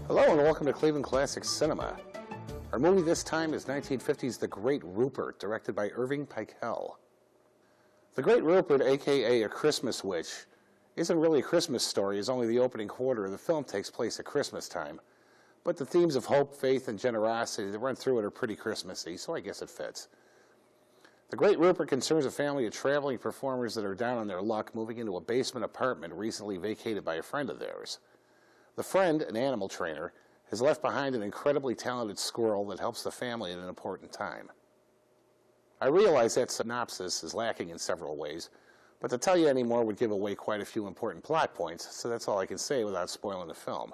Hello and welcome to Cleveland Classic Cinema. Our movie this time is 1950's The Great Rupert, directed by Irving Peichel. The Great Rupert, aka A Christmas Witch, isn't really a Christmas story, as only the opening quarter of the film takes place at Christmas time. But the themes of hope, faith, and generosity that run through it are pretty Christmassy, so I guess it fits. The Great Rupert concerns a family of traveling performers that are down on their luck, moving into a basement apartment recently vacated by a friend of theirs. The friend, an animal trainer, has left behind an incredibly talented squirrel that helps the family at an important time. I realize that synopsis is lacking in several ways, but to tell you any more would give away quite a few important plot points, so that's all I can say without spoiling the film.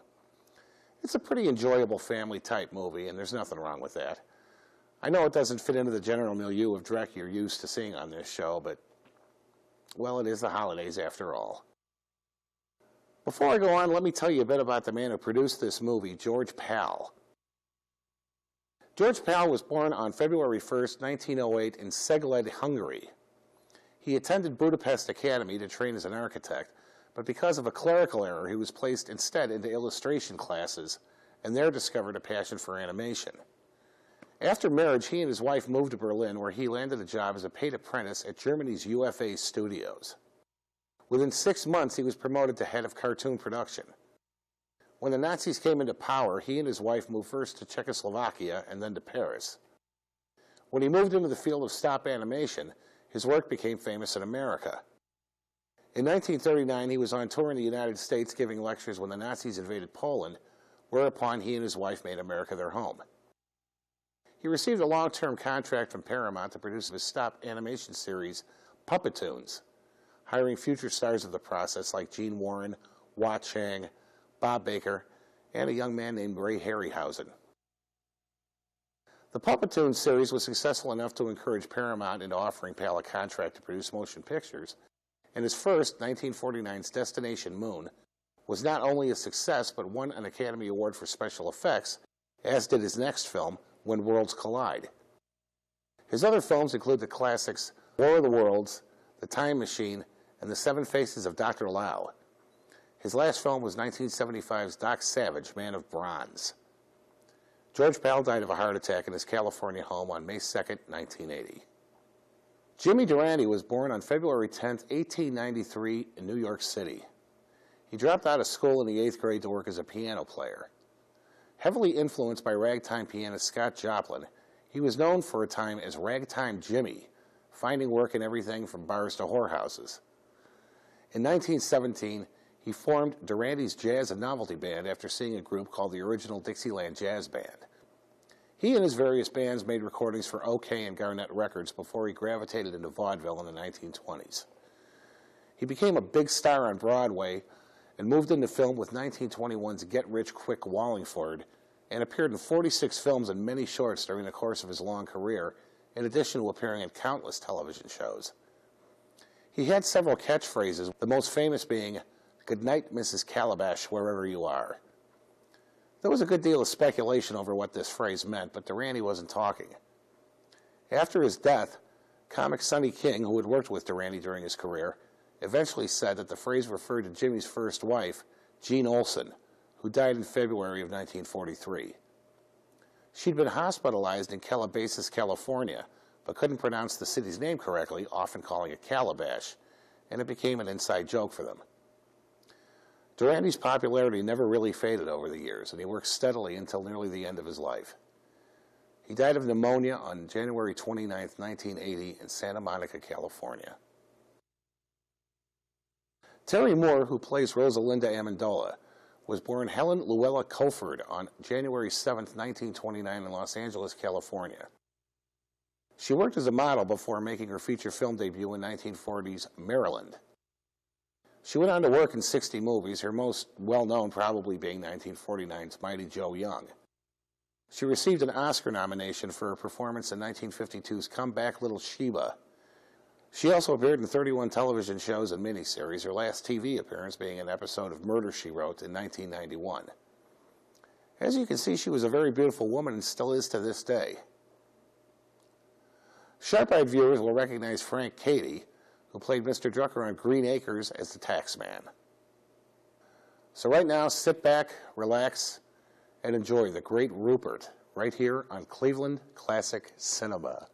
It's a pretty enjoyable family-type movie, and there's nothing wrong with that. I know it doesn't fit into the general milieu of Drek you're used to seeing on this show, but, well, it is the holidays after all. Before I go on, let me tell you a bit about the man who produced this movie, George Pal. George Pal was born on February 1st, 1908 in Cegléd, Hungary. He attended Budapest Academy to train as an architect, but because of a clerical error, he was placed instead into illustration classes, and there discovered a passion for animation. After marriage, he and his wife moved to Berlin, where he landed a job as a paid apprentice at Germany's UFA Studios. Within 6 months, he was promoted to head of cartoon production. When the Nazis came into power, he and his wife moved first to Czechoslovakia and then to Paris. When he moved into the field of stop animation, his work became famous in America. In 1939, he was on tour in the United States giving lectures when the Nazis invaded Poland, whereupon he and his wife made America their home. He received a long-term contract from Paramount to produce his stop animation series, Puppetoons, hiring future stars of the process like Gene Warren, Hua Chang, Bob Baker, and a young man named Ray Harryhausen. The Puppetoons series was successful enough to encourage Paramount into offering Pal a contract to produce motion pictures, and his first, 1949's Destination Moon, was not only a success but won an Academy Award for special effects, as did his next film, When Worlds Collide. His other films include the classics War of the Worlds, The Time Machine, and The Seven Faces of Dr. Lao. His last film was 1975's Doc Savage, Man of Bronze. George Pal died of a heart attack in his California home on May 2nd, 1980. Jimmy Durante was born on February 10, 1893 in New York City. He dropped out of school in the 8th grade to work as a piano player. Heavily influenced by ragtime pianist Scott Joplin, he was known for a time as Ragtime Jimmy, finding work in everything from bars to whorehouses. In 1917, he formed Durante's Jazz and Novelty Band after seeing a group called the Original Dixieland Jazz Band. He and his various bands made recordings for OK and Garnett Records before he gravitated into vaudeville in the 1920s. He became a big star on Broadway and moved into film with 1921's Get Rich Quick Wallingford, and appeared in 46 films and many shorts during the course of his long career, in addition to appearing in countless television shows. He had several catchphrases, the most famous being, "Good night, Mrs. Calabash, wherever you are." There was a good deal of speculation over what this phrase meant, but Durante wasn't talking. After his death, comic Sonny King, who had worked with Durante during his career, eventually said that the phrase referred to Jimmy's first wife, Jean Olson, who died in February of 1943. She'd been hospitalized in Calabasas, California, but couldn't pronounce the city's name correctly, often calling it Calabash, and it became an inside joke for them. Durante's popularity never really faded over the years, and he worked steadily until nearly the end of his life. He died of pneumonia on January 29, 1980, in Santa Monica, California. Terry Moore, who plays Rosalinda Amendola, was born Helen Luella Colford on January 7, 1929, in Los Angeles, California. She worked as a model before making her feature film debut in 1940's Maryland. She went on to work in 60 movies, her most well-known probably being 1949's Mighty Joe Young. She received an Oscar nomination for her performance in 1952's Come Back, Little Sheba. She also appeared in 31 television shows and miniseries, her last TV appearance being an episode of Murder, She Wrote in 1991. As you can see, she was a very beautiful woman and still is to this day. Sharp-eyed viewers will recognize Frank Cady, who played Mr. Drucker on Green Acres as the tax man. So right now, sit back, relax, and enjoy the great Rupert right here on Cleveland Classic Cinema.